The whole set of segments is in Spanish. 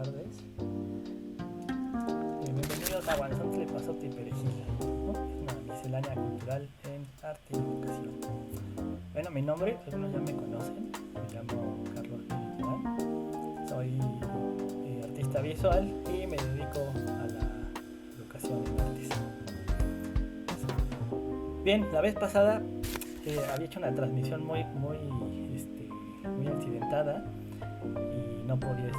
tardes. Bienvenidos a Guanzontle, Pasote y Perejil, ¿no? Una miscelánea cultural en arte y educación. Bueno, mi nombre, algunos ya me conocen, me llamo Carlos Villarán, soy artista visual y me dedico a la educación en artes. Bien, la vez pasada había hecho una transmisión muy accidentada y no podía,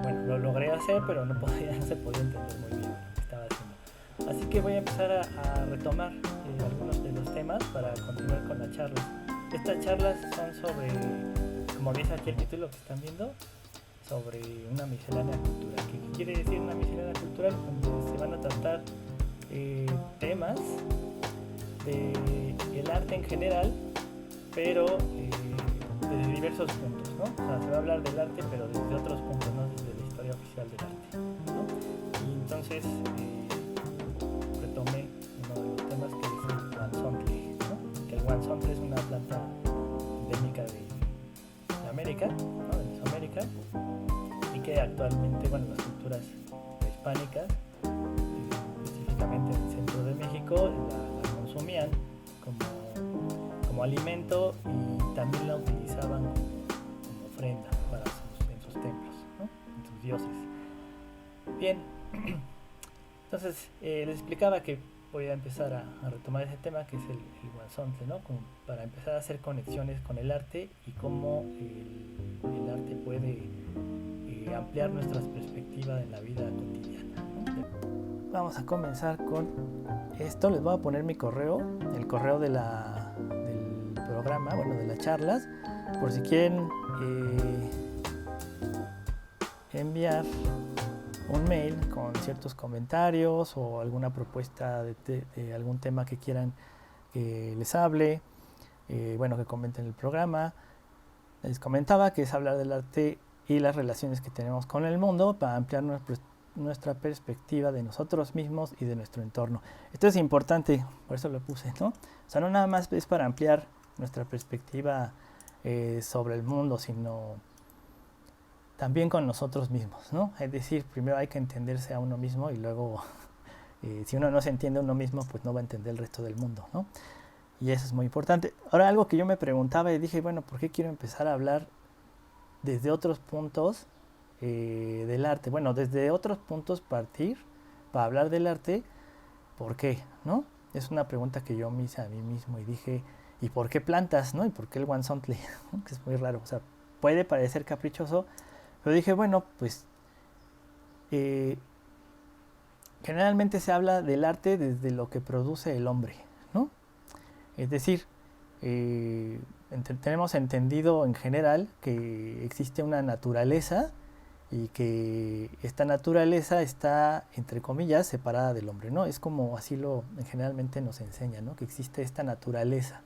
bueno, lo logré hacer, pero no se podía entender muy bien lo que estaba haciendo. Así que voy a empezar a retomar algunos de los temas para continuar con la charla. Estas charlas son sobre, como dice aquí el título que están viendo, sobre una miscelánea cultural. ¿Qué quiere decir una miscelánea cultural? Donde se van a tratar temas del arte en general, pero desde diversos puntos, ¿no? O sea, se va a hablar del arte, pero desde otros puntos, no desde la historia oficial del arte, ¿no? Y entonces retomé uno de los temas que es el guanzontle, ¿no? Que el guanzontle es una planta endémica de América, ¿no? De Mesoamérica, y que actualmente, bueno, las culturas hispánicas, específicamente en el centro de México, la consumían como alimento y también la utilizaban como ofrenda en sus templos, ¿no? En sus dioses. Bien, entonces les explicaba que voy a empezar a retomar ese tema que es el guanzontle, ¿no? Como para empezar a hacer conexiones con el arte y cómo el arte puede ampliar nuestras perspectivas en la vida cotidiana, ¿no? Vamos a comenzar con esto. Les voy a poner mi correo, el correo del programa, bueno, de las charlas, por si quieren enviar un mail con ciertos comentarios o alguna propuesta de algún tema que quieran que les hable, bueno, que comenten el programa. Les comentaba que es hablar del arte y las relaciones que tenemos con el mundo para ampliar nuestra perspectiva de nosotros mismos y de nuestro entorno. Esto es importante, por eso lo puse, ¿no? O sea, no nada más es para ampliar nuestra perspectiva sobre el mundo, sino también con nosotros mismos, ¿no? Es decir, primero hay que entenderse a uno mismo y luego, si uno no se entiende a uno mismo, pues no va a entender el resto del mundo, ¿no? Y eso es muy importante. Ahora, algo que yo me preguntaba y dije, bueno, ¿por qué quiero empezar a hablar desde otros puntos del arte? Bueno, desde otros puntos partir para hablar del arte. ¿Por qué? ¿No? Es una pregunta que yo me hice a mí mismo y dije, ¿y por qué plantas? ¿No? ¿Y por qué el guanzontle? Que es muy raro, o sea, puede parecer caprichoso, pero dije, bueno, pues generalmente se habla del arte desde lo que produce el hombre, ¿no? Es decir, tenemos entendido en general que existe una naturaleza y que esta naturaleza está, entre comillas, separada del hombre, ¿no? Es como así generalmente nos enseña, ¿no? Que existe esta naturaleza.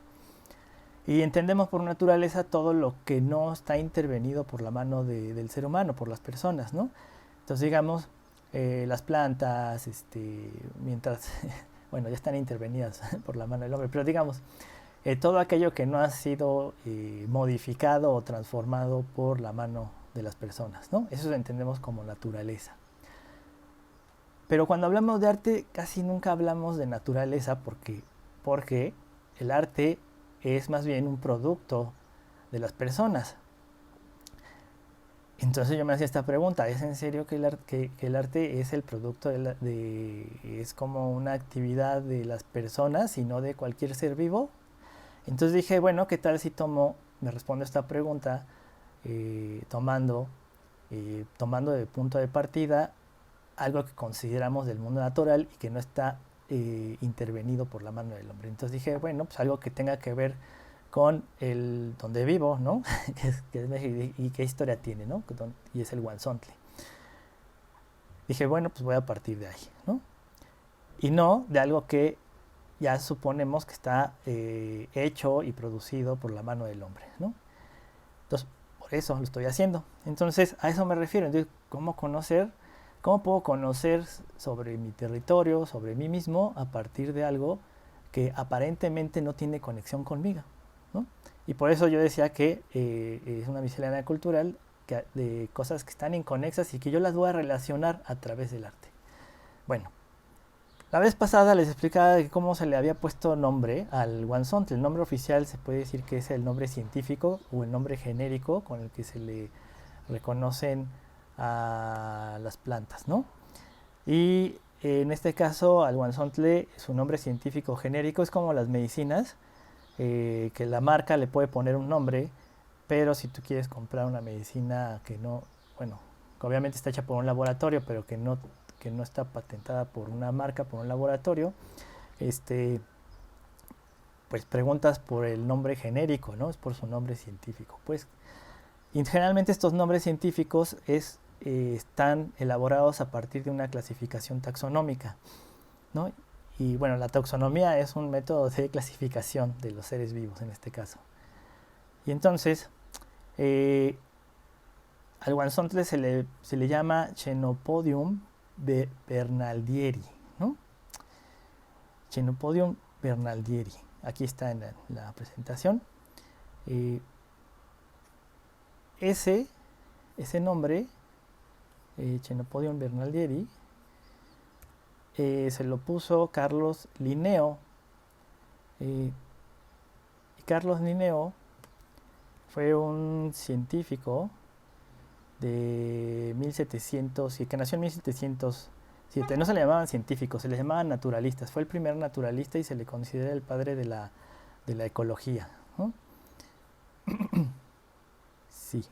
Y entendemos por naturaleza todo lo que no está intervenido por la mano del ser humano, por las personas, ¿no? Entonces, digamos, las plantas, mientras, bueno, ya están intervenidas por la mano del hombre, pero digamos, todo aquello que no ha sido modificado o transformado por la mano de las personas, ¿no? Eso lo entendemos como naturaleza. Pero cuando hablamos de arte, casi nunca hablamos de naturaleza porque el arte es más bien un producto de las personas. Entonces yo me hacía esta pregunta, ¿es en serio que el arte es el producto es como una actividad de las personas y no de cualquier ser vivo? Entonces dije, bueno, ¿qué tal si me respondo esta pregunta tomando de punto de partida algo que consideramos del mundo natural y que no está intervenido por la mano del hombre? Entonces dije, bueno, pues algo que tenga que ver con donde vivo, ¿no? que es México, y qué historia tiene, ¿no? Y es el guanzontle. Dije, bueno, pues voy a partir de ahí, ¿no? Y no de algo que ya suponemos que está hecho y producido por la mano del hombre, ¿no? Entonces, por eso lo estoy haciendo. Entonces, a eso me refiero. Entonces, ¿cómo puedo conocer sobre mi territorio, sobre mí mismo, a partir de algo que aparentemente no tiene conexión conmigo, ¿no? Y por eso yo decía que es una miscelánea cultural de cosas que están inconexas y que yo las voy a relacionar a través del arte. Bueno, la vez pasada les explicaba de cómo se le había puesto nombre al guanzontle. El nombre oficial se puede decir que es el nombre científico o el nombre genérico con el que se le reconocen a las plantas, ¿no? Y en este caso al guanzontle su nombre científico genérico es como las medicinas, que la marca le puede poner un nombre, pero si tú quieres comprar una medicina que no, bueno, que obviamente está hecha por un laboratorio, pero que no está patentada por una marca, por un laboratorio, pues preguntas por el nombre genérico, ¿no? Es por su nombre científico. Pues, y generalmente estos nombres científicos están elaborados a partir de una clasificación taxonómica, ¿no? Y bueno, la taxonomía es un método de clasificación de los seres vivos en este caso. Y entonces, al guanzontle se le llama Chenopodium bernaldieri, ¿no? Chenopodium bernaldieri. Aquí está en la presentación. Ese nombre, Chenopodium bernaldieri, se lo puso Carlos Linneo. Y Carlos Linneo fue un científico de 1700, que nació en 1707. No se le llamaban científicos, se les llamaban naturalistas. Fue el primer naturalista y se le considera el padre de la ecología, ¿no? Sí.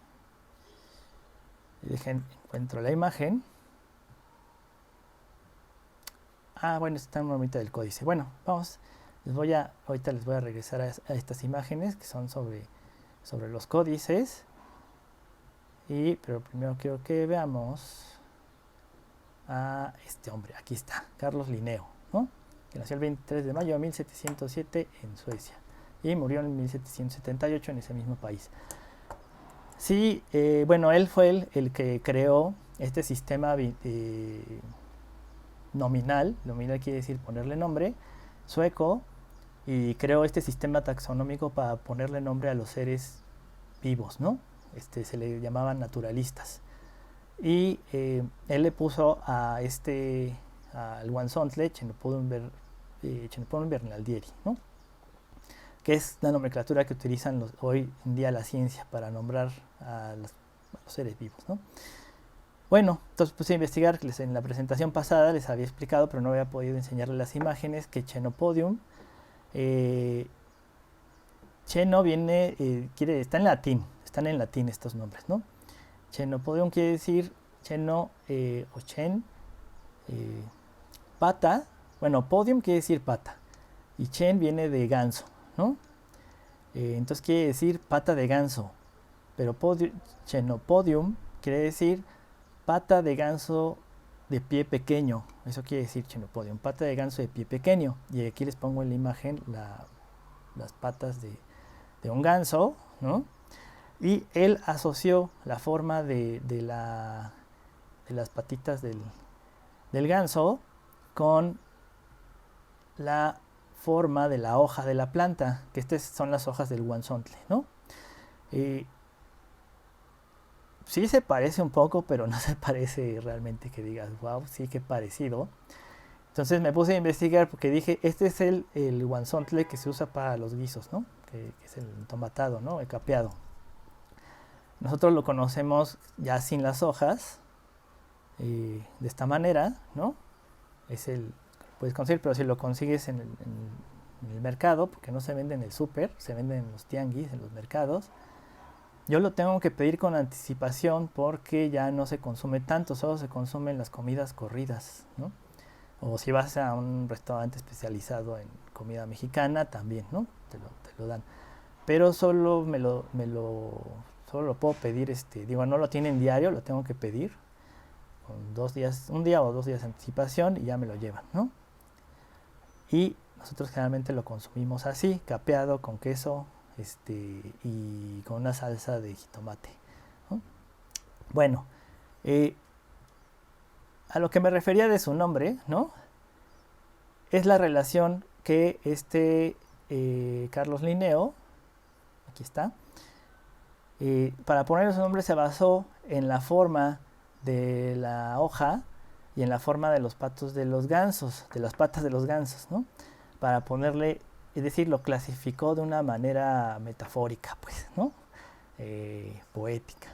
Encuentro la imagen. Bueno, está en una mitad del códice. Bueno, vamos. Ahorita les voy a regresar a estas imágenes que son sobre los códices. Pero primero quiero que veamos a este hombre. Aquí está, Carlos Linneo, ¿no? Que nació el 23 de mayo de 1707 en Suecia y murió en 1778 en ese mismo país. Sí, bueno, él fue el que creó este sistema nominal quiere decir ponerle nombre, sueco, y creó este sistema taxonómico para ponerle nombre a los seres vivos, ¿no? Se le llamaban naturalistas. Y él le puso al guanzontle Chenopodium bernaldieri, ¿no? Que es la nomenclatura que utilizan hoy en día la ciencia para nombrar a los seres vivos, ¿no? Bueno, entonces puse a investigar, que en la presentación pasada les había explicado, pero no había podido enseñarles las imágenes, que Chenopodium, Cheno viene, está en latín, están en latín estos nombres, ¿no? Chenopodium quiere decir cheno o chen, pata. Bueno, podium quiere decir pata y chen viene de ganso, ¿no? Entonces quiere decir pata de ganso, pero Chenopodium quiere decir pata de ganso de pie pequeño. Eso quiere decir Chenopodium, pata de ganso de pie pequeño. Y aquí les pongo en la imagen las patas de un ganso, ¿no? Y él asoció la forma de las patitas del ganso con la forma de la hoja de la planta, que estas son las hojas del guanzontle, ¿no? Sí se parece un poco, pero no se parece realmente que digas, wow, sí que parecido. Entonces me puse a investigar porque dije, este es el guanzontle que se usa para los guisos, ¿no? Que es el entomatado, ¿no? El capeado. Nosotros lo conocemos ya sin las hojas, de esta manera, ¿no? Puedes conseguir, pero si lo consigues en el mercado, porque no se vende en el súper, se vende en los tianguis, en los mercados, yo lo tengo que pedir con anticipación porque ya no se consume tanto, solo se consumen las comidas corridas, ¿no? O si vas a un restaurante especializado en comida mexicana, también, ¿no? Te lo dan. Pero solo solo lo puedo pedir, no lo tienen diario, lo tengo que pedir con un día o 2 días de anticipación y ya me lo llevan, ¿no? Y nosotros generalmente lo consumimos así, capeado con queso, y con una salsa de jitomate, ¿no? Bueno, a lo que me refería de su nombre, ¿no? Es la relación que Carlos Linneo, aquí está, Para ponerle su nombre se basó en la forma de la hoja y en la forma de los patos de los gansos, de las patas de los gansos, ¿no? Para ponerle, es decir, lo clasificó de una manera metafórica, pues, ¿no? Poética.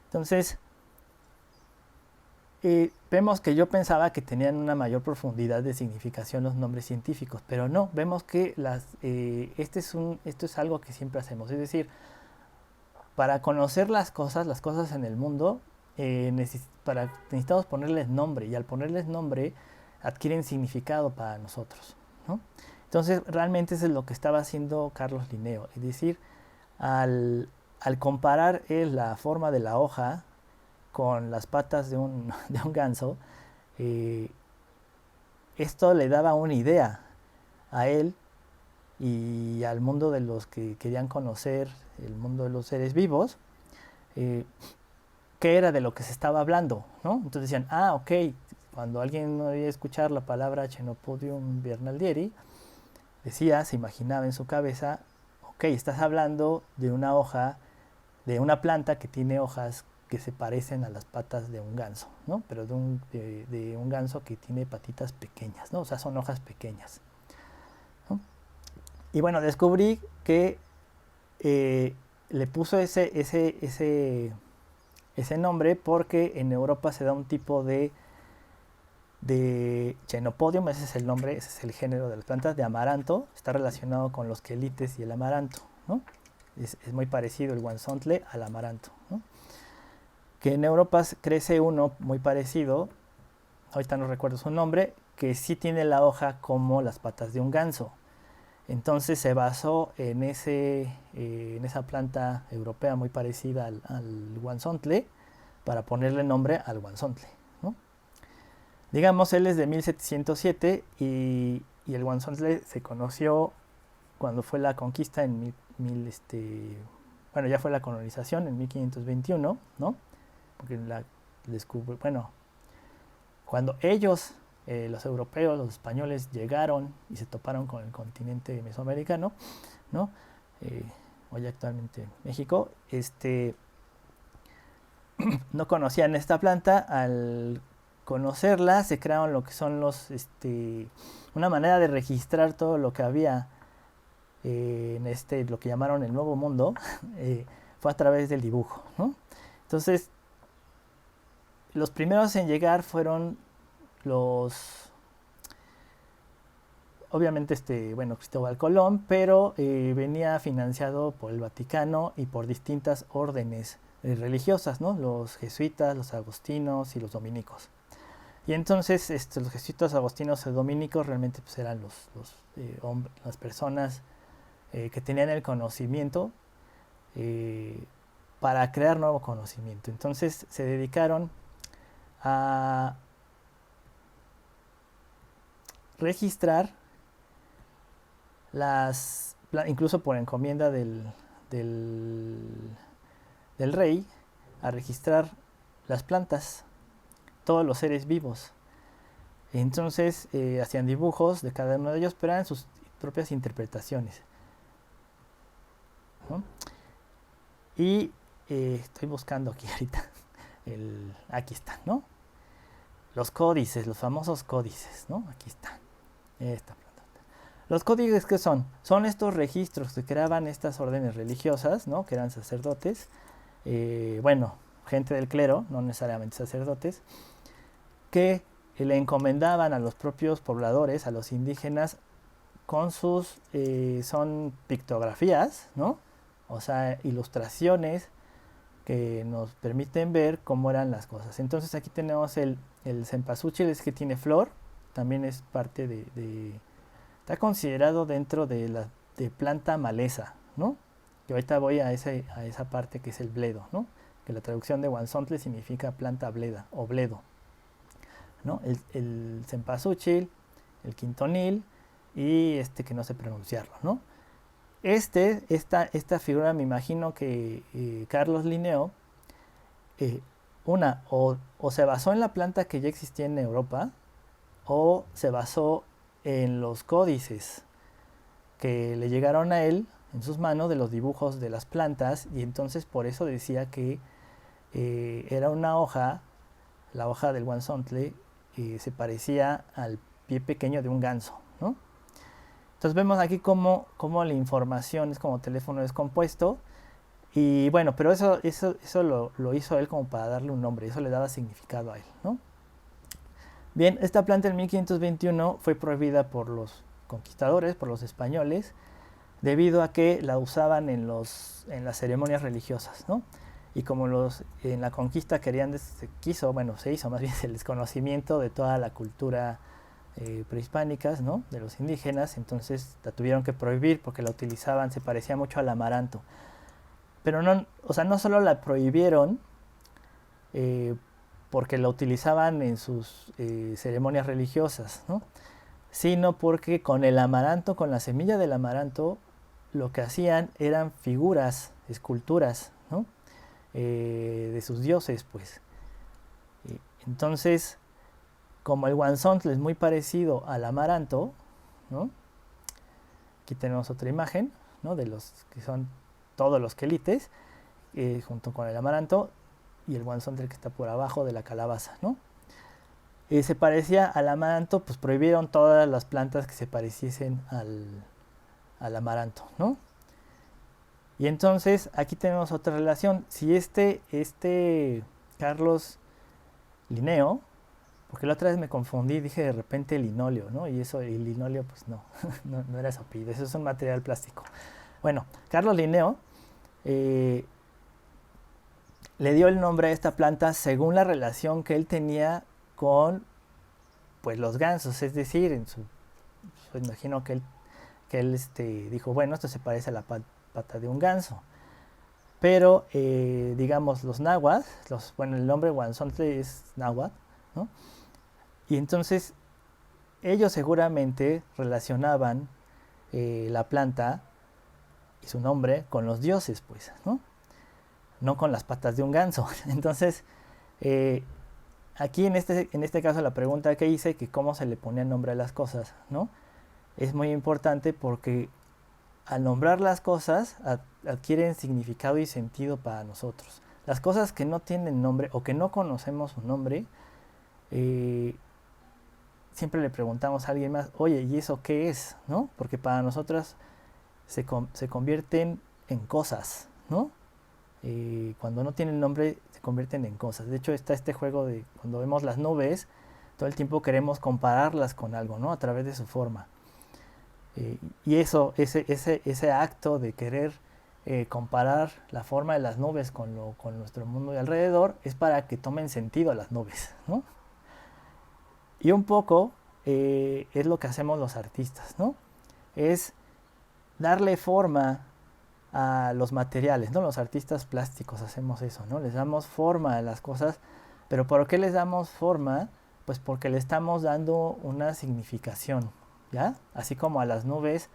Entonces, vemos que yo pensaba que tenían una mayor profundidad de significación los nombres científicos, pero no, vemos que esto es algo que siempre hacemos, es decir, para conocer las cosas en el mundo, necesitamos ponerles nombre, y al ponerles nombre adquieren significado para nosotros, ¿no? Entonces realmente eso es lo que estaba haciendo Carlos Linneo, es decir, al comparar él la forma de la hoja con las patas de de un ganso, eh, esto le daba una idea a él y al mundo de los que querían conocer el mundo de los seres vivos, eh, qué era de lo que se estaba hablando, ¿no? Entonces decían, ok, cuando alguien oía escuchar la palabra Chenopodium bernaldieri, decía, se imaginaba en su cabeza, ok, estás hablando de una hoja, de una planta que tiene hojas que se parecen a las patas de un ganso, ¿no? Pero de un ganso que tiene patitas pequeñas, ¿no? O sea, son hojas pequeñas, ¿no? Y bueno, descubrí que le puso ese nombre porque en Europa se da un tipo de Chenopodium, ese es el nombre, ese es el género de las plantas, de amaranto, está relacionado con los quelites y el amaranto, ¿no? Es muy parecido el guansontle al amaranto, ¿no? Que en Europa crece uno muy parecido, ahorita no recuerdo su nombre, que sí tiene la hoja como las patas de un ganso. Entonces se basó en esa planta europea muy parecida al guansontle para ponerle nombre al guansontle, ¿no? Digamos, él es de 1707 y el guansontle se conoció cuando fue la conquista en bueno, ya fue la colonización en 1521, ¿no? Porque bueno, cuando ellos, los europeos, los españoles, llegaron y se toparon con el continente mesoamericano, ¿no? Hoy actualmente México, no conocían esta planta. Al conocerla se crearon lo que son una manera de registrar todo lo que había en lo que llamaron el Nuevo Mundo, fue a través del dibujo, ¿no? Entonces, los primeros en llegar fueron obviamente bueno, Cristóbal Colón, pero venía financiado por el Vaticano y por distintas órdenes religiosas, ¿no? Los jesuitas, los agustinos y los dominicos. Y entonces los jesuitas, agustinos y dominicos realmente pues, eran las personas que tenían el conocimiento para crear nuevo conocimiento. Entonces se dedicaron a registrar incluso por encomienda del rey, a registrar las plantas, todos los seres vivos. Entonces hacían dibujos de cada uno de ellos, pero eran sus propias interpretaciones, ¿no? Y estoy buscando aquí ahorita, aquí están, ¿no? Los códices, los famosos códices, ¿no? Aquí están. Esta planta. Los códices, ¿qué son? Son estos registros que creaban estas órdenes religiosas, ¿no? Que eran sacerdotes, bueno, gente del clero, no necesariamente sacerdotes, que le encomendaban a los propios pobladores, a los indígenas, con son pictografías, ¿no? O sea, ilustraciones que nos permiten ver cómo eran las cosas. Entonces aquí tenemos el cempasúchil, es que tiene flor, también es parte está considerado dentro de planta maleza, ¿no? Y ahorita voy a esa parte que es el bledo, ¿no? Que la traducción de guansontle significa planta bleda o bledo, ¿no? El cempasúchil, el quintonil y que no sé pronunciarlo, ¿no? Esta figura me imagino que Carlos Linneo o se basó en la planta que ya existía en Europa o se basó en los códices que le llegaron a él en sus manos de los dibujos de las plantas, y entonces por eso decía que era una hoja, la hoja del guanzontle, se parecía al pie pequeño de un ganso, ¿no? Entonces vemos aquí cómo la información es como teléfono descompuesto. Y bueno, pero eso lo hizo él como para darle un nombre, eso le daba significado a él, ¿no? Bien, esta planta en 1521 fue prohibida por los conquistadores, por los españoles, debido a que la usaban en las ceremonias religiosas, ¿no? Y como en la conquista se hizo más bien el desconocimiento de toda la cultura prehispánicas, ¿no? De los indígenas, entonces la tuvieron que prohibir porque la utilizaban, se parecía mucho al amaranto. Pero no, o sea, no solo la prohibieron porque la utilizaban en sus ceremonias religiosas, ¿no? Sino porque con el amaranto, con la semilla del amaranto, lo que hacían eran figuras, esculturas, ¿no? De sus dioses, pues. Entonces, como el guanzontle es muy parecido al amaranto, ¿no? Aquí tenemos otra imagen, ¿no? De los que son todos los quelites, junto con el amaranto, y el guanzontle que está por abajo de la calabaza, ¿no? Se parecía al amaranto, pues prohibieron todas las plantas que se pareciesen al amaranto, ¿no? Y entonces aquí tenemos otra relación. Si este Carlos Linneo, porque la otra vez me confundí, dije de repente linóleo, ¿no? Y eso, el linóleo, pues no, no era su apellido, eso es un material plástico. Bueno, Carlos Linneo le dio el nombre a esta planta según la relación que él tenía con, pues, los gansos, es decir, imagino que él dijo, bueno, esto se parece a la pata de un ganso. Pero, digamos, los náhuatl, bueno, el nombre guanzontle es náhuatl, ¿no? Y entonces ellos seguramente relacionaban la planta y su nombre con los dioses, pues, ¿no? No con las patas de un ganso. Entonces, aquí en este caso la pregunta que hice, que cómo se le ponía nombre a las cosas, ¿no? Es muy importante porque al nombrar las cosas adquieren significado y sentido para nosotros. Las cosas que no tienen nombre o que no conocemos su nombre, siempre le preguntamos a alguien más, oye, ¿y eso qué es? ¿No? Porque para nosotras se convierten en cosas, ¿no? Cuando no tienen nombre se convierten en cosas. De hecho está este juego de cuando vemos las nubes, todo el tiempo queremos compararlas con algo, ¿no? A través de su forma. Y ese acto de querer comparar la forma de las nubes con nuestro mundo de alrededor es para que tomen sentido las nubes, ¿no? Y un poco es lo que hacemos los artistas, ¿no? Es darle forma a los materiales, ¿no? Los artistas plásticos hacemos eso, ¿no? Les damos forma a las cosas, pero ¿por qué les damos forma? Pues porque le estamos dando una significación, ¿ya? Así como a las nubes,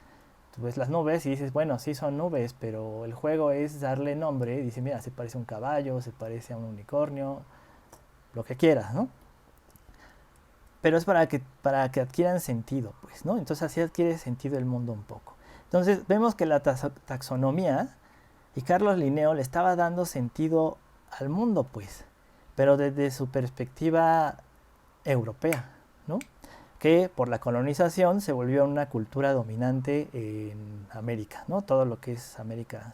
tú ves las nubes y dices, bueno, sí son nubes, pero el juego es darle nombre, dice, mira, se parece a un caballo, se parece a un unicornio, lo que quieras, ¿no? Pero es para que adquieran sentido, pues, ¿no? Entonces así adquiere sentido el mundo un poco. Entonces vemos que la taxonomía y Carlos Linneo le estaba dando sentido al mundo, pues, pero desde su perspectiva europea, ¿no? Que por la colonización se volvió una cultura dominante en América, ¿no? Todo lo que es América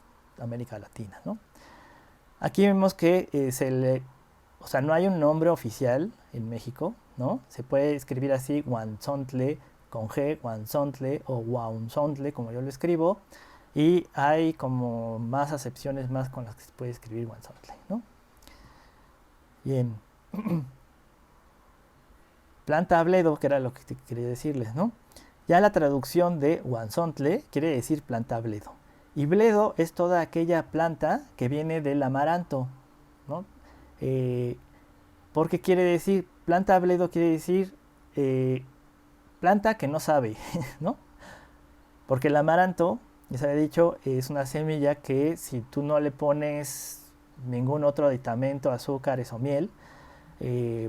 Latina, ¿no? Aquí vemos que o sea, no hay un nombre oficial en México, ¿no? Se puede escribir así, guanzontle, con G, guanzontle o guaunzontle, como yo lo escribo, y hay como más acepciones más con las que se puede escribir guanzontle, ¿no? Bien. Planta bledo, que era lo que quería decirles, ¿no? Ya la traducción de guanzontle quiere decir planta bledo. Y bledo es toda aquella planta que viene del amaranto, ¿no? Porque quiere decir, planta bledo quiere decir planta que no sabe, ¿no? Porque el amaranto, ya se había dicho, es una semilla que si tú no le pones ningún otro aditamento, azúcares o miel,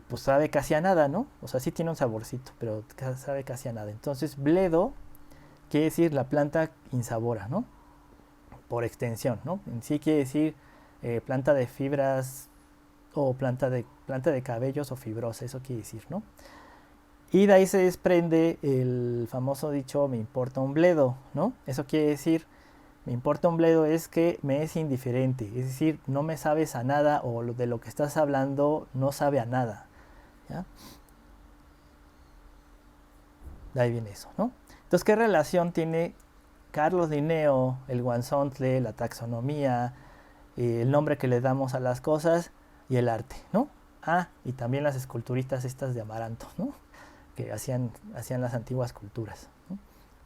pues sabe casi a nada, ¿no? O sea, sí tiene un saborcito, pero sabe casi a nada. Entonces, bledo quiere decir la planta insabora, ¿no? por extensión, ¿no? En sí quiere decir planta de fibras o planta de cabellos o fibrosa, eso quiere decir, ¿no? Y de ahí se desprende el famoso dicho, me importa un bledo, ¿no? Eso quiere decir, me importa un bledo es que me es indiferente, es decir, no me sabes a nada o de lo que estás hablando no sabe a nada, ¿ya? De ahí viene eso, ¿no? Entonces, ¿qué relación tiene Carlos Linneo, el guanzontle, la taxonomía, el nombre que le damos a las cosas y el arte, ¿no? Ah, y también las esculturistas estas de amaranto, ¿no? Que hacían las antiguas culturas, ¿no?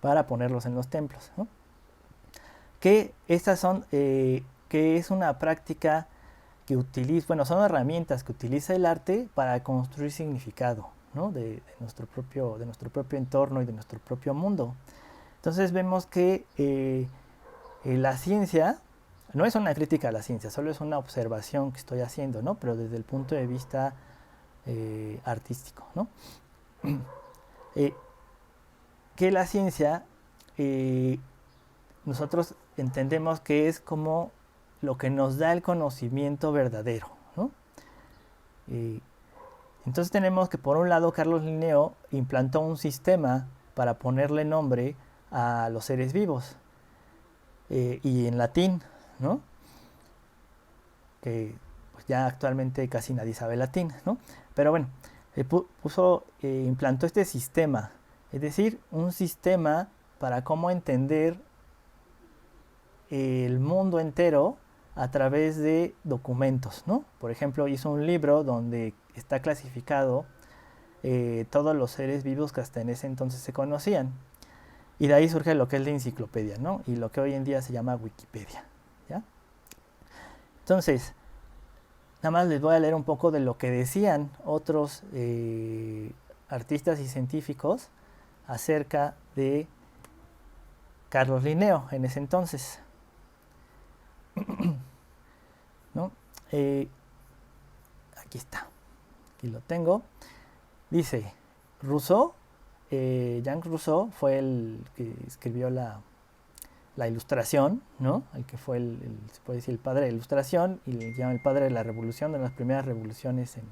Para ponerlos en los templos, ¿no? Que estas son, que es una práctica que utiliza, bueno, son herramientas que utiliza el arte para construir significado, ¿no? de nuestro propio entorno y de nuestro propio mundo. Entonces vemos que la ciencia no es una crítica a la ciencia, solo es una observación que estoy haciendo, ¿no? Pero desde el punto de vista artístico, ¿no? Que la ciencia nosotros entendemos que es como lo que nos da el conocimiento verdadero, ¿no? Entonces tenemos que, por un lado, Carlos Linneo implantó un sistema para ponerle nombre a los seres vivos, y en latín, ¿no? Que pues, ya actualmente casi nadie sabe latín, ¿no? Pero bueno, implantó este sistema, es decir, un sistema para cómo entender el mundo entero a través de documentos, ¿no? Por ejemplo, hizo un libro donde está clasificado todos los seres vivos que hasta en ese entonces se conocían. Y de ahí surge lo que es la enciclopedia, ¿no? Y lo que hoy en día se llama Wikipedia, ¿ya? Entonces, nada más les voy a leer un poco de lo que decían otros artistas y científicos acerca de Carlos Linneo en ese entonces, ¿no? Aquí está, aquí lo tengo. Dice, Rousseau, Jean Rousseau fue el que escribió la ilustración, ¿no? El que fue se puede decir el padre de la ilustración, y le llaman el padre de la revolución, de las primeras revoluciones en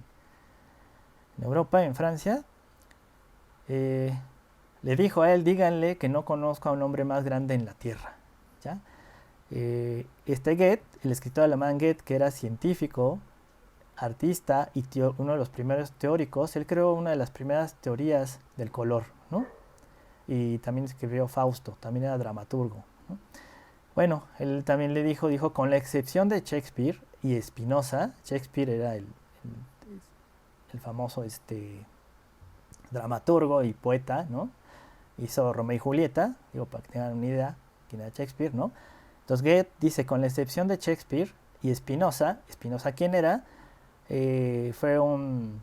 Europa, en Francia. Le dijo a él, díganle que no conozco a un hombre más grande en la tierra, ¿ya? Este Goethe, el escritor alemán Goethe, que era científico, artista y uno de los primeros teóricos, él creó una de las primeras teorías del color, ¿no? Y también escribió Fausto, también era dramaturgo, ¿no? Bueno, él también dijo, con la excepción de Shakespeare y Spinoza, Shakespeare era el famoso dramaturgo y poeta, ¿no? Hizo Romeo y Julieta, digo, para que tengan una idea quién era Shakespeare, ¿no? Entonces Goethe dice, con la excepción de Shakespeare y Spinoza, ¿quién era? Fue un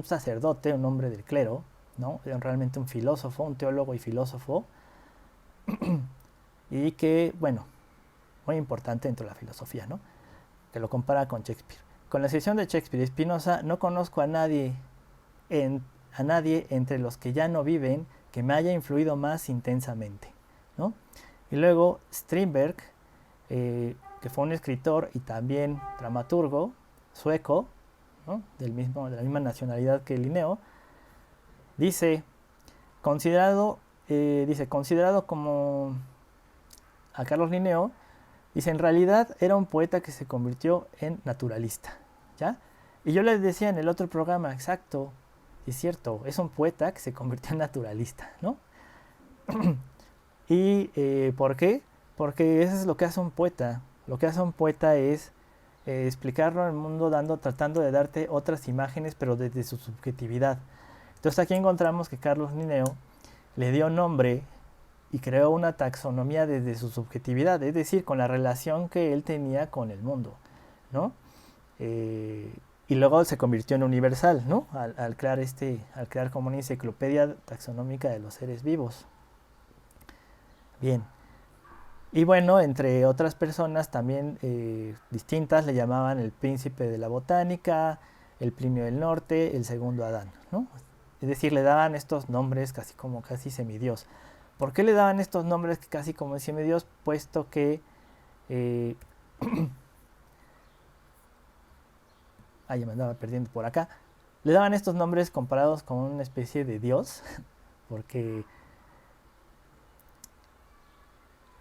sacerdote, un hombre del clero, ¿no? Era realmente un filósofo, un teólogo y filósofo, y que, bueno, muy importante dentro de la filosofía, ¿no? Que lo compara con Shakespeare. Con la excepción de Shakespeare y Spinoza, no conozco a nadie entre los que ya no viven que me haya influido más intensamente, ¿no? Y luego Strindberg, que fue un escritor y también dramaturgo sueco, ¿no? de la misma nacionalidad que Linneo, dice, considerado como a Carlos Linneo, dice, en realidad era un poeta que se convirtió en naturalista, ¿ya? Y yo les decía en el otro programa, exacto, es cierto, es un poeta que se convirtió en naturalista, ¿no? ¿Y por qué? Porque eso es lo que hace un poeta. Lo que hace un poeta es explicarlo al mundo tratando de darte otras imágenes, pero desde su subjetividad. Entonces aquí encontramos que Carlos Linneo le dio nombre y creó una taxonomía desde su subjetividad, es decir, con la relación que él tenía con el mundo, ¿no? Y luego se convirtió en universal, ¿no? Al crear como una enciclopedia taxonómica de los seres vivos. Bien. Y bueno, entre otras personas también distintas le llamaban el príncipe de la botánica, el Plinio del Norte, el segundo Adán, ¿no? Es decir, le daban estos nombres casi semidios. ¿Por qué le daban estos nombres que casi como decía Dios? Puesto que ya me andaba perdiendo por acá. Le daban estos nombres comparados con una especie de dios, porque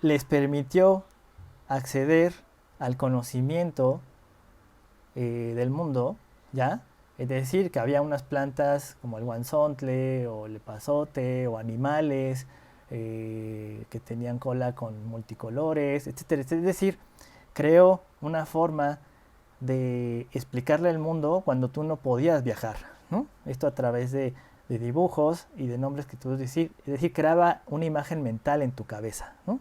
les permitió acceder al conocimiento del mundo, ¿ya? Es decir, que había unas plantas como el guanzontle o el epazote o animales que tenían cola con multicolores, etcétera. Es decir, creó una forma de explicarle al mundo cuando tú no podías viajar, ¿no? Esto a través de dibujos y de nombres que tú decir, es decir, creaba una imagen mental en tu cabeza, ¿no?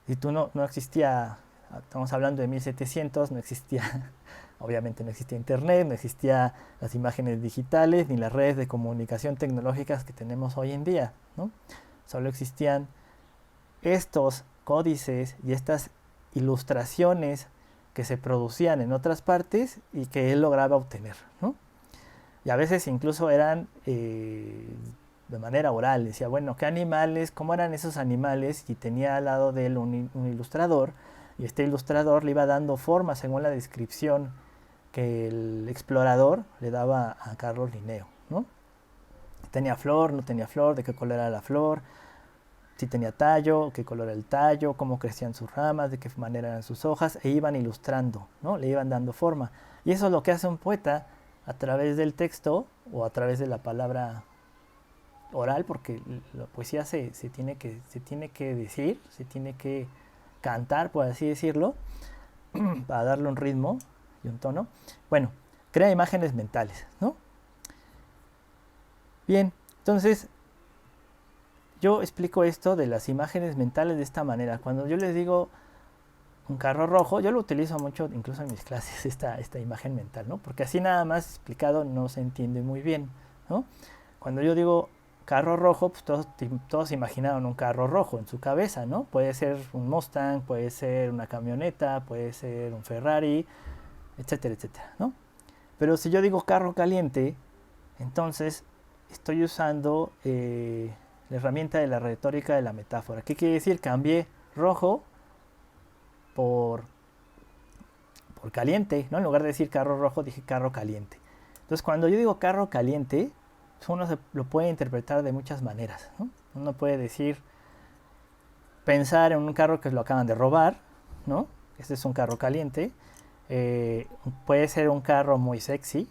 Si tú no existía, estamos hablando de 1700, no existía, obviamente no existía internet, no existía las imágenes digitales ni las redes de comunicación tecnológicas que tenemos hoy en día, ¿no? Solo existían estos códices y estas ilustraciones que se producían en otras partes y que él lograba obtener, ¿no? Y a veces incluso eran de manera oral, decía, bueno, ¿qué animales, cómo eran esos animales? Y tenía al lado de él un ilustrador, y este ilustrador le iba dando forma según la descripción que el explorador le daba a Carlos Linneo, ¿no? Tenía flor, no tenía flor, de qué color era la flor, si tenía tallo, qué color era el tallo, cómo crecían sus ramas, de qué manera eran sus hojas, e iban ilustrando, ¿no? Le iban dando forma. Y eso es lo que hace un poeta a través del texto o a través de la palabra oral, porque la poesía se tiene que decir, se tiene que cantar, por así decirlo, para darle un ritmo y un tono. Bueno, crea imágenes mentales, ¿no? Bien, entonces yo explico esto de las imágenes mentales de esta manera. Cuando yo les digo un carro rojo, yo lo utilizo mucho incluso en mis clases, esta imagen mental, ¿no? Porque así nada más explicado no se entiende muy bien, ¿no? Cuando yo digo carro rojo, pues todos imaginaron un carro rojo en su cabeza, ¿no? Puede ser un Mustang, puede ser una camioneta, puede ser un Ferrari, etcétera, etcétera, ¿no? Pero si yo digo carro caliente, entonces estoy usando la herramienta de la retórica de la metáfora. ¿Qué quiere decir? Cambié rojo por caliente, ¿no? En lugar de decir carro rojo, dije carro caliente. Entonces, cuando yo digo carro caliente, uno lo puede interpretar de muchas maneras, ¿no? Uno puede decir, pensar en un carro que lo acaban de robar, ¿no? Este es un carro caliente. Puede ser un carro muy sexy.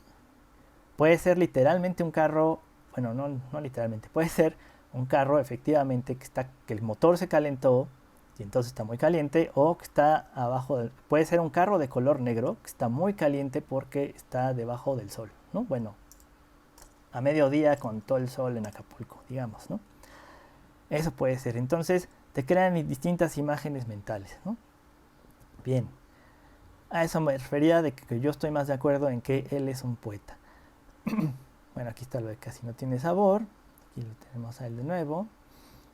Puede ser literalmente un carro, bueno, no literalmente, puede ser un carro efectivamente que el motor se calentó y entonces está muy caliente, o que está puede ser un carro de color negro que está muy caliente porque está debajo del sol, ¿no? Bueno, a mediodía con todo el sol en Acapulco, digamos, ¿no? Eso puede ser. Entonces te crean distintas imágenes mentales, ¿no? Bien, a eso me refería de que yo estoy más de acuerdo en que él es un poeta. Bueno, aquí está lo de casi no tiene sabor. Aquí lo tenemos a él de nuevo.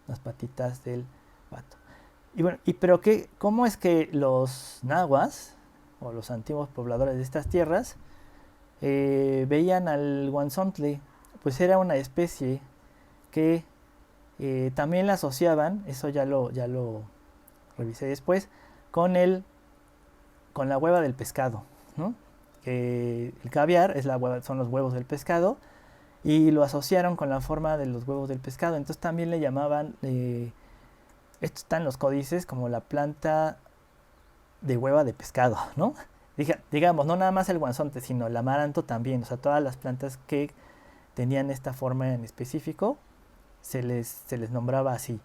Las patitas del pato. Y bueno, pero ¿cómo es que los nahuas, o los antiguos pobladores de estas tierras, veían al guanzontle? Pues era una especie que también la asociaban, eso ya lo revisé después, con la hueva del pescado, ¿no? El caviar son los huevos del pescado, y lo asociaron con la forma de los huevos del pescado. Entonces también le llamaban, esto está en los códices, como la planta de hueva de pescado, ¿no? Digamos, no nada más el guanzonte, sino el amaranto también. O sea, todas las plantas que tenían esta forma en específico se les nombraba así,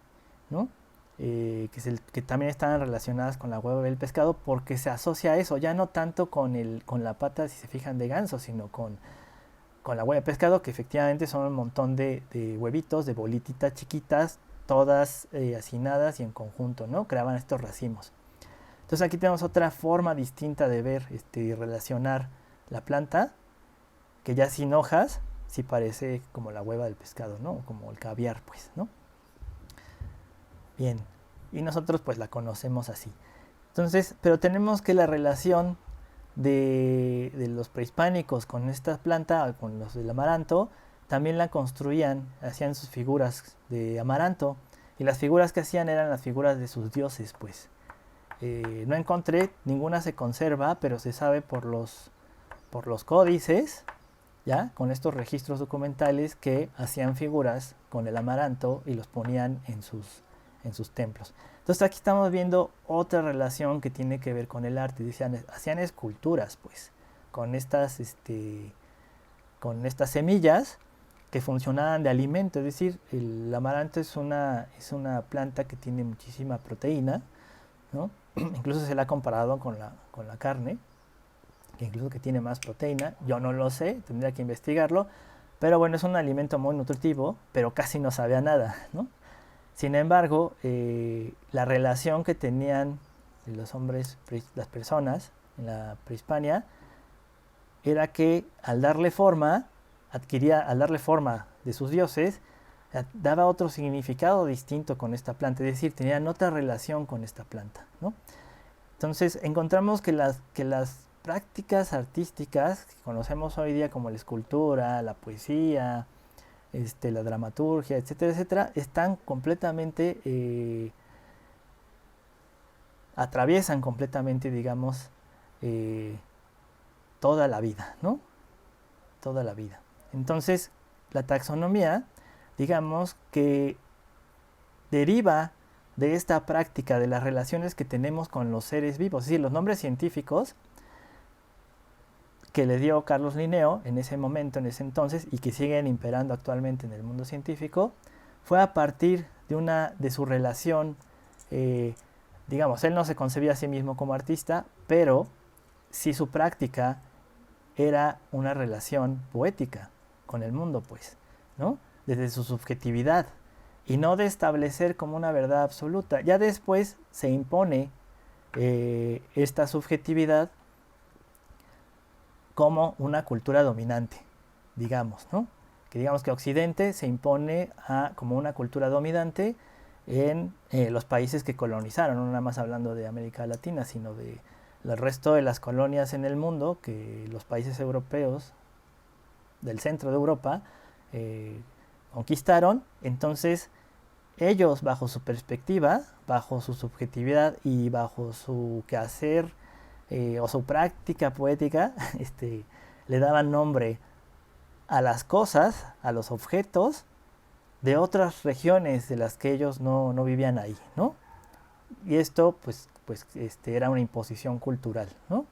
¿no? Que también estaban relacionadas con la hueva del pescado, porque se asocia a eso, ya no tanto con la pata, si se fijan, de ganso, sino con la hueva de pescado, que efectivamente son un montón de huevitos, de bolititas chiquitas, todas hacinadas y en conjunto, ¿no? Creaban estos racimos. Entonces aquí tenemos otra forma distinta de ver y relacionar la planta, que ya sin hojas sí parece como la hueva del pescado, ¿no? Como el caviar, pues, ¿no? Bien, y nosotros pues la conocemos así. Entonces, pero tenemos que la relación de los prehispánicos con esta planta, con los del amaranto, también la construían, hacían sus figuras de amaranto. Y las figuras que hacían eran las figuras de sus dioses, pues. No encontré, ninguna se conserva, pero se sabe por los códices, ¿ya? Con estos registros documentales que hacían figuras con el amaranto y los ponían en sus templos. Entonces aquí estamos viendo otra relación que tiene que ver con el arte. Hacían esculturas, pues, con con estas semillas que funcionaban de alimento. Es decir, el amaranto es una planta que tiene muchísima proteína, ¿no? Incluso se la ha comparado con la carne, que incluso que tiene más proteína. Yo no lo sé, tendría que investigarlo. Pero bueno, es un alimento muy nutritivo, pero casi no sabe a nada, ¿no? Sin embargo, la relación que tenían los hombres, las personas en la prehispania, era que al darle forma de sus dioses, daba otro significado distinto con esta planta, es decir, tenían otra relación con esta planta, ¿no? Entonces encontramos que las prácticas artísticas que conocemos hoy día como la escultura, la poesía, la dramaturgia, etcétera, etcétera, están completamente, atraviesan completamente, digamos, toda la vida, ¿no? Toda la vida. Entonces, la taxonomía, digamos que deriva de esta práctica de las relaciones que tenemos con los seres vivos, es decir, los nombres científicos que le dio Carlos Linneo en ese momento, en ese entonces, y que siguen imperando actualmente en el mundo científico, fue a partir de su relación, digamos, él no se concebía a sí mismo como artista, pero sí su práctica era una relación poética con el mundo, pues, ¿no? Desde su subjetividad, y no de establecer como una verdad absoluta. Ya después se impone esta subjetividad como una cultura dominante, digamos, ¿no? Que digamos que Occidente se impone como una cultura dominante en los países que colonizaron, no nada más hablando de América Latina, sino de el resto de las colonias en el mundo que los países europeos del centro de Europa conquistaron. Entonces ellos, bajo su perspectiva, bajo su subjetividad y bajo su quehacer o su práctica poética, le daban nombre a las cosas, a los objetos de otras regiones de las que ellos no vivían ahí, ¿no? Y esto, pues era una imposición cultural, ¿no?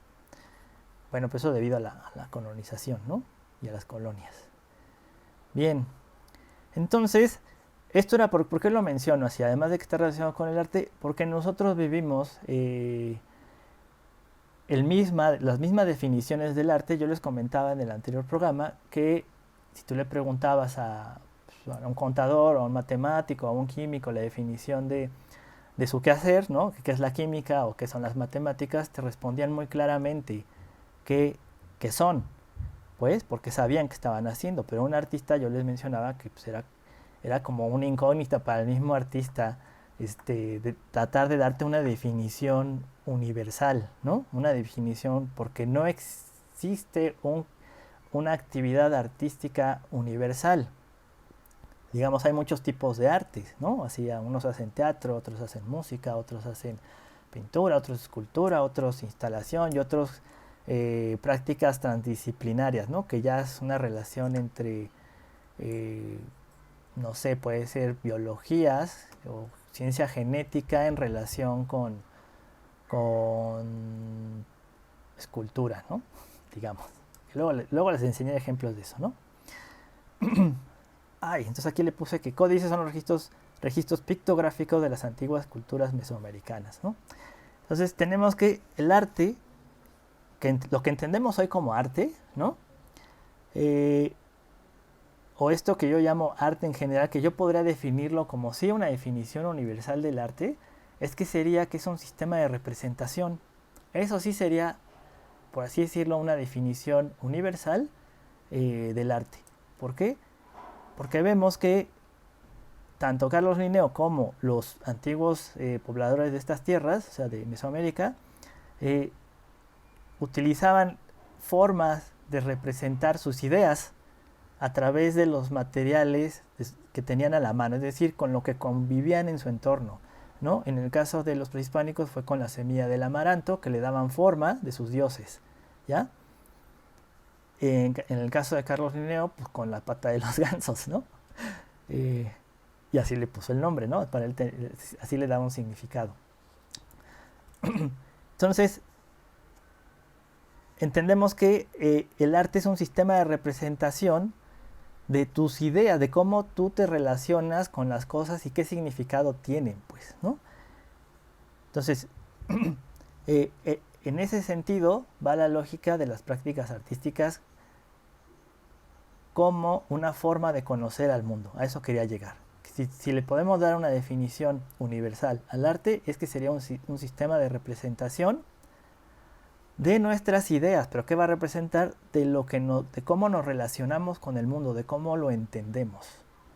Bueno, pues eso debido a la colonización, ¿no? Y a las colonias. Bien, entonces, esto era ¿por qué lo menciono así? Además de que está relacionado con el arte, porque nosotros vivimos las mismas definiciones del arte. Yo les comentaba en el anterior programa que si tú le preguntabas a un contador, o a un matemático, o a un químico la definición de su quehacer, ¿no? ¿Qué es la química o qué son las matemáticas? Te respondían muy claramente qué son, pues, porque sabían que estaban haciendo. Pero un artista, yo les mencionaba que pues, era como una incógnita para el mismo artista, de tratar de darte una definición universal, ¿no? Una definición, porque no existe una actividad artística universal. Digamos, hay muchos tipos de artes, ¿no? Así, unos hacen teatro, otros hacen música, otros hacen pintura, otros escultura, otros instalación y otros prácticas transdisciplinarias, ¿no? Que ya es una relación entre, no sé, puede ser biologías o ciencia genética en relación con escultura, ¿no? Digamos. Y luego les enseñé ejemplos de eso, ¿no? Entonces aquí le puse que códices son los registros pictográficos de las antiguas culturas mesoamericanas, ¿no? Entonces tenemos que el arte, lo que entendemos hoy como arte, ¿no? O esto que yo llamo arte en general, que yo podría definirlo como sí una definición universal del arte, es que es un sistema de representación. Eso sí sería, por así decirlo, una definición universal del arte. ¿Por qué? Porque vemos que tanto Carlos Linneo como los antiguos pobladores de estas tierras, o sea, de Mesoamérica, utilizaban formas de representar sus ideas a través de los materiales que tenían a la mano, es decir, con lo que convivían en su entorno, ¿no? En el caso de los prehispánicos fue con la semilla del amaranto que le daban forma de sus dioses, ¿ya? En el caso de Carlos Linneo, pues con la pata de los gansos, ¿no? Eh, y así le puso el nombre, ¿no? Para él así le daba un significado. Entonces, entendemos que el arte es un sistema de representación de tus ideas, de cómo tú te relacionas con las cosas y qué significado tienen, pues, ¿no? Entonces, en ese sentido va la lógica de las prácticas artísticas como una forma de conocer al mundo. A eso quería llegar. Si le podemos dar una definición universal al arte, es que sería un sistema de representación de nuestras ideas, pero ¿qué va a representar? De cómo nos relacionamos con el mundo, de cómo lo entendemos,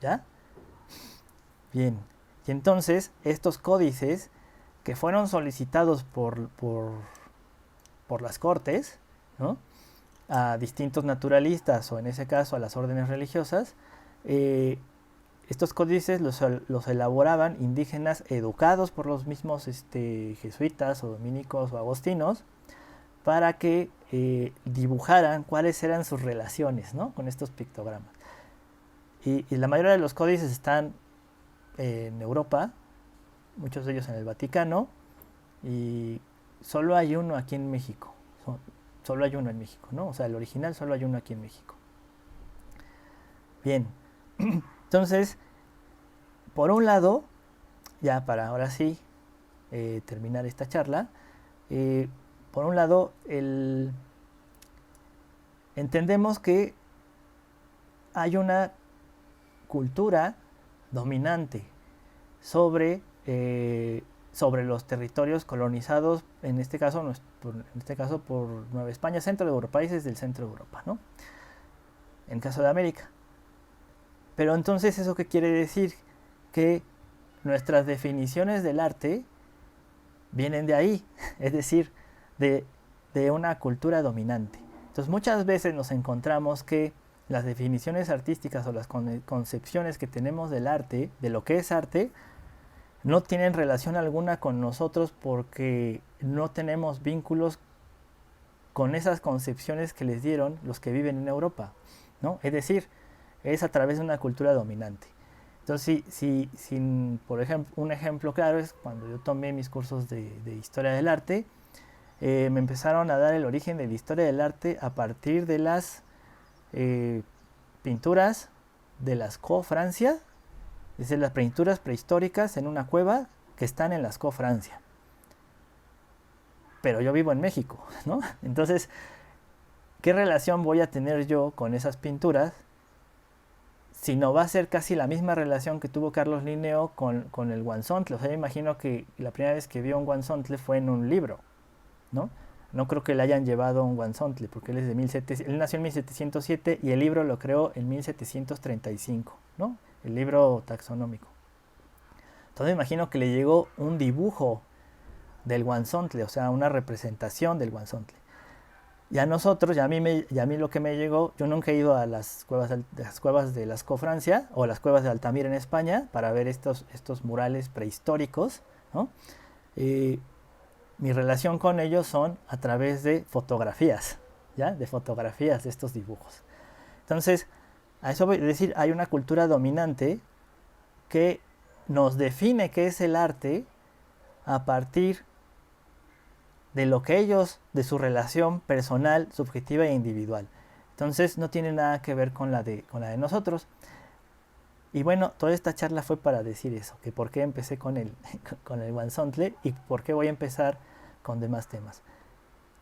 ¿ya? Bien, y entonces estos códices que fueron solicitados por las cortes, ¿no? A distintos naturalistas o en ese caso a las órdenes religiosas, estos códices los elaboraban indígenas educados por los mismos jesuitas o dominicos o agostinos, para que dibujaran cuáles eran sus relaciones, ¿no? Con estos pictogramas. Y la mayoría de los códices están en Europa, muchos de ellos en el Vaticano, y solo hay uno aquí en México. Solo hay uno en México, ¿no? O sea, el original solo hay uno aquí en México. Bien, entonces, por un lado, ya para ahora sí terminar esta charla, por un lado, entendemos que hay una cultura dominante sobre los territorios colonizados, en este caso por Nueva España, centro de Europa, países del centro de Europa, ¿no? En caso de América. Pero entonces, ¿eso qué quiere decir? Que nuestras definiciones del arte vienen de ahí, es decir, de una cultura dominante. Entonces muchas veces nos encontramos que las definiciones artísticas o las concepciones que tenemos del arte, de lo que es arte, no tienen relación alguna con nosotros porque no tenemos vínculos con esas concepciones que les dieron los que viven en Europa, ¿no? Es decir, es a través de una cultura dominante. Entonces, por ejemplo, un ejemplo claro es cuando yo tomé mis cursos de historia del arte, me empezaron a dar el origen de la historia del arte a partir de las pinturas de Lascaux, Francia, es decir, las pinturas prehistóricas en una cueva que están en Lascaux, Francia. Pero yo vivo en México, ¿no? Entonces, ¿qué relación voy a tener yo con esas pinturas si no va a ser casi la misma relación que tuvo Carlos Linneo con el guanzontle? O sea, yo imagino que la primera vez que vio un guanzontle fue en un libro, ¿no? No creo que le hayan llevado un guanzontle, porque él nació en 1707 y el libro lo creó en 1735, ¿no? El libro taxonómico. Entonces imagino que le llegó un dibujo del guanzontle, o sea, una representación del guanzontle. Y a nosotros, y a mí lo que me llegó, yo nunca he ido a las cuevas de Lascaux, Francia, o las cuevas de Altamira en España, para ver estos murales prehistóricos, ¿no? Mi relación con ellos son a través de fotografías, ¿ya? De fotografías de estos dibujos. Entonces, a eso voy a decir, hay una cultura dominante que nos define qué es el arte a partir de lo que ellos, de su relación personal, subjetiva e individual. Entonces, no tiene nada que ver con la de nosotros. Y bueno, toda esta charla fue para decir eso, que por qué empecé con el guanzontle y por qué voy a empezar con demás temas.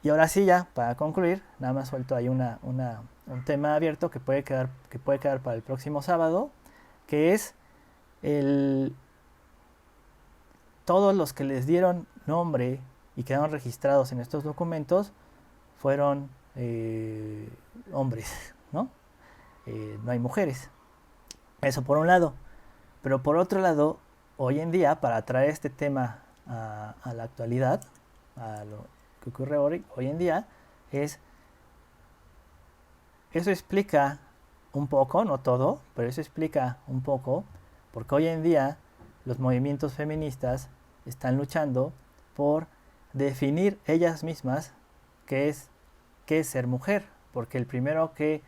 Y ahora sí, ya para concluir, nada más suelto ahí un tema abierto que puede quedar para el próximo sábado, que es todos los que les dieron nombre y quedaron registrados en estos documentos fueron hombres, ¿no? No hay mujeres. Eso por un lado. Pero por otro lado, hoy en día, para traer este tema a la actualidad, a lo que ocurre hoy en día, eso explica un poco, no todo, pero eso explica un poco, porque hoy en día los movimientos feministas están luchando por definir ellas mismas qué es ser mujer, porque el primero que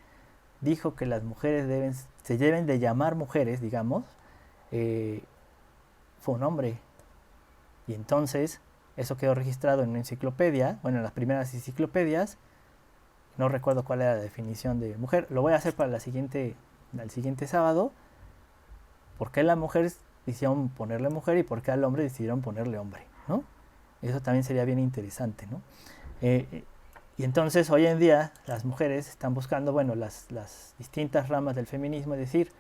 dijo que las mujeres se deben de llamar mujeres, digamos, eh, fue un hombre. Y entonces eso quedó registrado en una enciclopedia, bueno, en las primeras enciclopedias. No recuerdo cuál era la definición de mujer. Lo voy a hacer para el siguiente sábado. ¿Por qué la mujer decidieron ponerle mujer y por qué al hombre decidieron ponerle hombre? ¿No? Eso también sería bien interesante, ¿no? Y entonces hoy en día las mujeres están buscando, bueno, las distintas ramas del feminismo, es decir,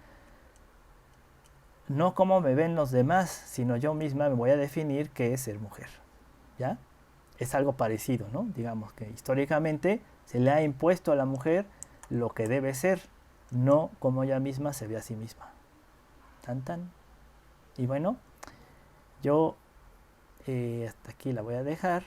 no cómo me ven los demás, sino yo misma me voy a definir qué es ser mujer. ¿Ya? Es algo parecido, ¿no? Digamos que históricamente se le ha impuesto a la mujer lo que debe ser, no como ella misma se ve a sí misma. Tan tan. Y bueno, yo hasta aquí la voy a dejar.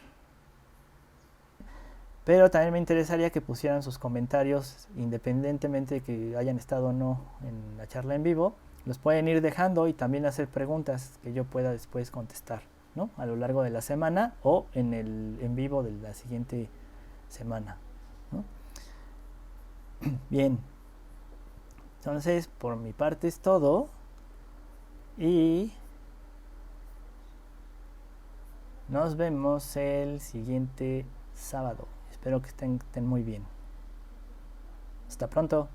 Pero también me interesaría que pusieran sus comentarios, independientemente de que hayan estado o no en la charla en vivo. Los pueden ir dejando y también hacer preguntas que yo pueda después contestar, ¿no? A lo largo de la semana o en el en vivo de la siguiente semana, ¿no? Bien, entonces por mi parte es todo y nos vemos el siguiente sábado. Espero que estén muy bien. Hasta pronto.